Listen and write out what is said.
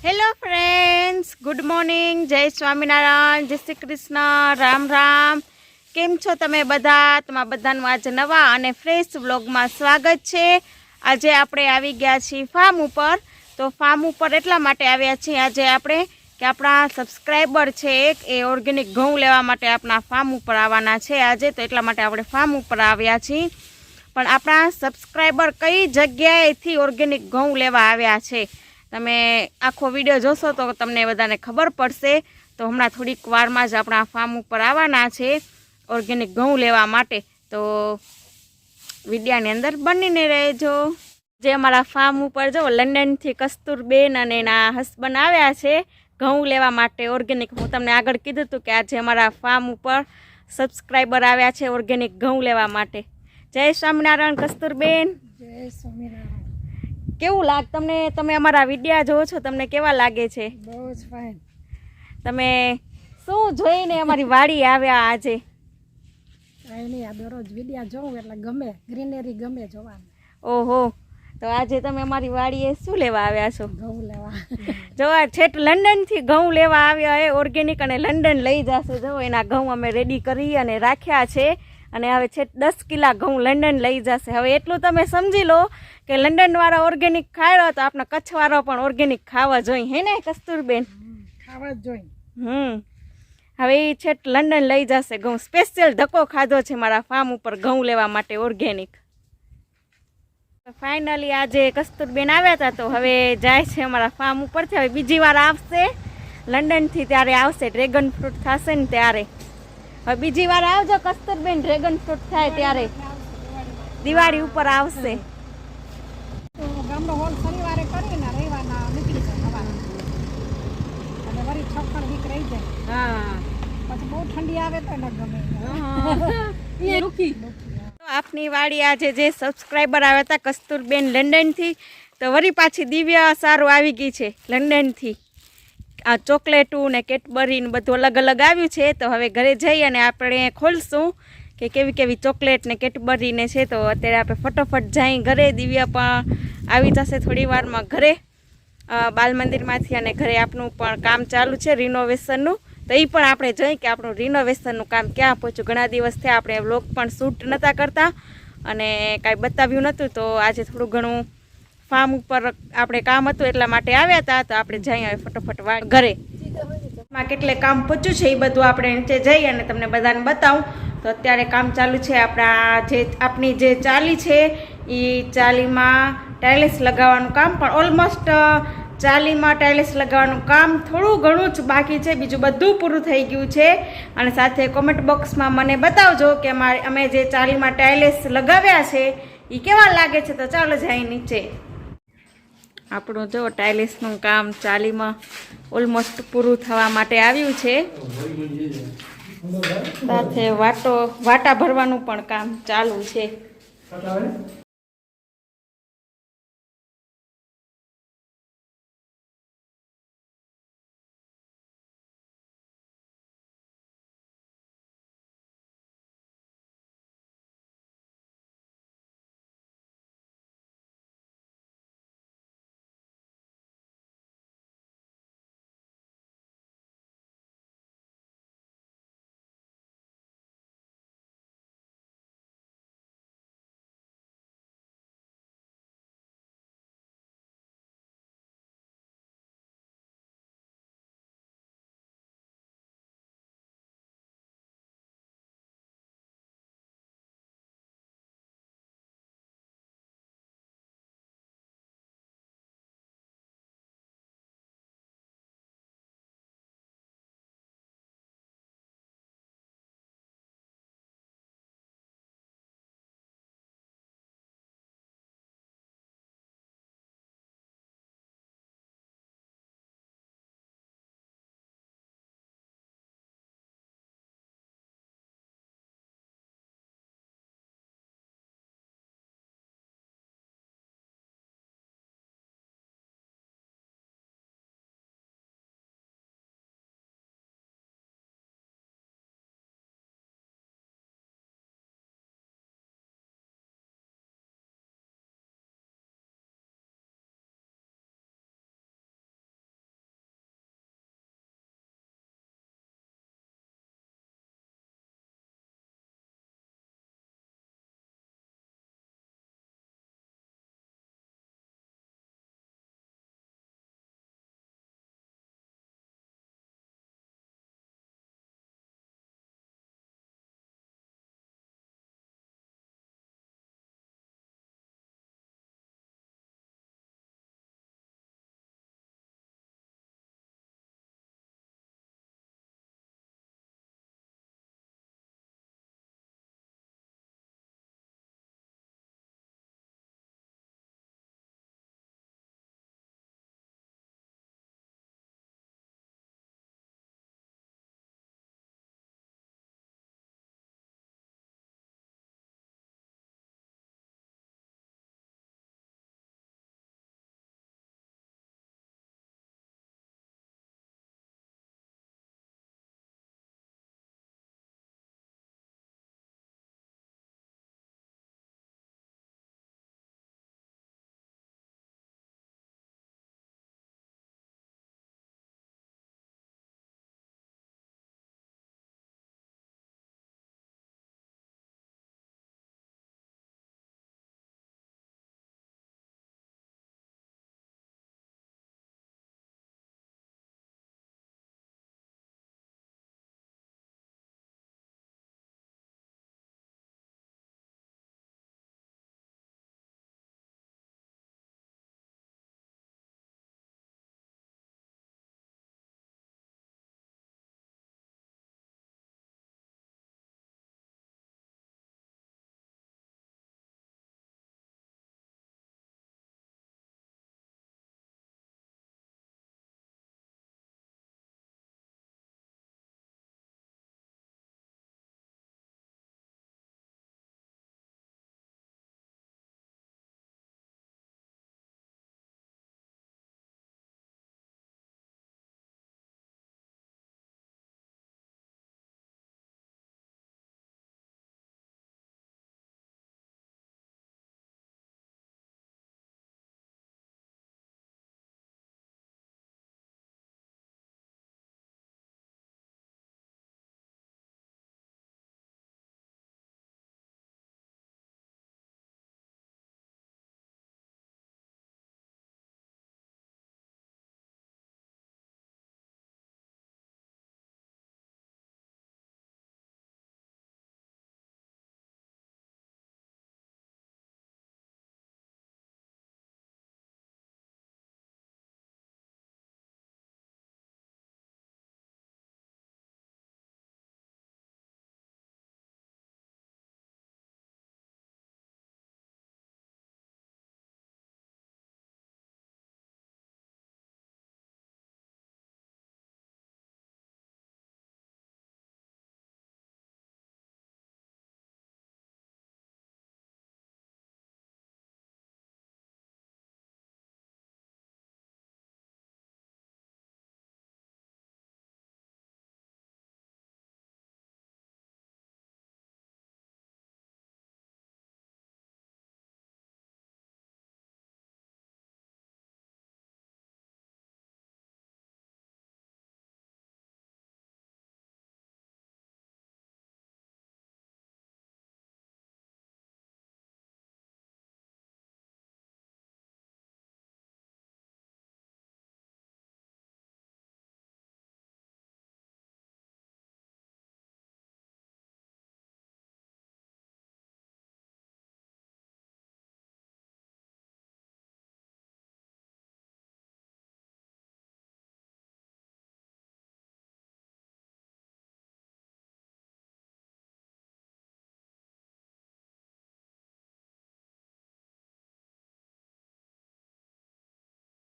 Hello friends, good morning, જય સ્વામિનારાયણ, જય શ્રી કૃષ્ણ, રામ રામ. કેમ છો તમે બધા? તમારા બધાનું આજે નવા અને ફ્રેશ વ્લોગમાં સ્વાગત છે. આજે આપણે આવી ગયા છીએ ફાર્મ ઉપર. તો ફાર્મ ઉપર એટલા માટે આવ્યા છીએ આજે આપણે કે આપણા સબસ્ક્રાઈબર છે એ ઓર્ગેનિક ઘઉં લેવા માટે આપણા ફાર્મ ઉપર આવવાના છે આજે. તો એટલા માટે આપણે ફાર્મ ઉપર આવ્યા છીએ. પણ આપણા સબસ્ક્રાઈબર કઈ જગ્યાએથી ઓર્ગેનિક ઘઉં લેવા આવ્યા છે તમે આખો વિડીયો જોશો તો તમને બધાને ખબર પડશે. તો હમણાં થોડીક વારમાં જ આપણા ફાર્મ ઉપર આવવાના છે ઓર્ગેનિક ઘઉં લેવા માટે. તો વિડીયાની અંદર બનીને રહેજો. જે અમારા ફાર્મ ઉપર જો લંડનથી કસ્તુરબેન અને એના હસબન્ડ આવ્યા છે ઘઉં લેવા માટે ઓર્ગેનિક. હું તમને આગળ કીધું હતું કે આજે અમારા ફાર્મ ઉપર સબસ્ક્રાઈબર આવ્યા છે ઓર્ગેનિક ઘઉં લેવા માટે. જય સ્વામિનારાયણ કસ્તુરબેન. જય સ્વામિનારાયણ. કેવું લાગે તમને? તમે અમારા વિડીયા જોવો છો, તમને કેવા લાગે છે? બહુ જ ફાઇન. તમે શું જોઈને અમારી વાડી આવ્યા આજે? કાંઈ નહીં, આ દરરોજ વિડીયા જોઉં એટલે ગમે, ગ્રીનરી ગમે જોવાનું. ઓહો, તો આજે તમે અમારી વાડીએ શું લેવા આવ્યા છો? ઘઉં લેવા. જોવા છેટ લંડનથી ઘઉં લેવા આવ્યા એ ઓર્ગેનિક અને લંડન લઈ જશે. જો એના ઘઉં અમે રેડી કરી અને રાખ્યા છે અને હવે છેટ 10 કિલા ઘઉં લંડન લઈ જશે. હવે એટલું તમે સમજી લો કે લંડનવાળા ઓર્ગેનિક ખાયો તો આપણા કચ્છવાળો પણ ઓર્ગેનિક ખાવા જોઈએ, હે ને કસ્તુરબેન? ખાવા જ જોઈએ. હવે એ છેટ લંડન લઈ જશે ઘઉં. સ્પેશિયલ ધક્કો ખાધો છે મારા ફાર્મ ઉપર ઘઉં લેવા માટે ઓર્ગેનિક. ફાઇનલી આજે કસ્તુરબેન આવ્યા હતા તો હવે જાય છે અમારા ફાર્મ ઉપરથી. હવે બીજી વાર આવશે લંડનથી, ત્યારે આવશે ડ્રેગન ફ્રૂટ થશે ને ત્યારે. હવે બીજી વાર આવજો કસ્તુરબેન, ડ્રેગન ફ્રૂટ થાય ત્યારે દિવાળી ઉપર આવશે. તો ગામનો હોલ શનિવારે કરીને રવિવારના નીકળી જાય સવારે અને વળી 6 વીક રહી જાય. હા, પછી બહુ ઠંડી આવે તો ન ગમે. તો આપની વાડી આજે જે સબસ્ક્રાઈબર આવ્યા હતા કસ્તુરબેન લંડનથી, તો વળી પાછી દિવ્ય સારું આવી ગઈ છે લંડનથી. આ ચોકલેટું ને કેટબરી ને બધું અલગ અલગ આવ્યું છે. તો હવે ઘરે જઈ અને આપણે ખોલશું કે કેવી કેવી ચોકલેટ ને કેટબરી ને છે. તો અત્યારે આપણે ફટોફટ જઈ ઘરે. દિવ્યા પણ આવી જશે થોડી વારમાં ઘરે બાલ મંદિરમાંથી, અને ઘરે આપણું પણ કામ ચાલુ છે રિનોવેશનનું. તો એ પણ આપણે જોઈ કે આપણું રિનોવેશનનું કામ ક્યાં પહોંચ્યું. ઘણા દિવસ થયા આપણે વ્લોગ પણ શૂટ નહોતા કરતા અને કાંઈ બતાવ્યું નહોતું. તો આજે થોડું ઘણું ફાર્મ ઉપર આપણે કામ હતું એટલા માટે આવ્યા હતા. તો આપણે જઈ હવે ફટોફટ ઘરે. માં કેટલે કામ પહોંચ્યું છે એ બધું આપણે નીચે જઈ અને તમને બધાને બતાવું. તો અત્યારે કામ ચાલુ છે આપણી જે ચાલી છે એ ચાલીમાં ટાઇલ્સ લગાવવાનું કામ. પણ ઓલમોસ્ટ ચાલીમાં ટાઇલ્સ લગાવવાનું કામ થોડું ઘણું જ બાકી છે, બીજું બધું પૂરું થઈ ગયું છે. અને સાથે કોમેન્ટ બોક્સમાં મને બતાવજો કે અમે જે ચાલીમાં ટાઇલ્સ લગાવ્યા છે એ કેવા લાગે છે. તો ચાલો જાય નીચે. આપણું જો ટાઇલ્સનું કામ ચાલીમાં ઓલમોસ્ટ પૂરું થવા માટે આવ્યું છે. સાથે વાટા ભરવાનું પણ કામ ચાલુ છે.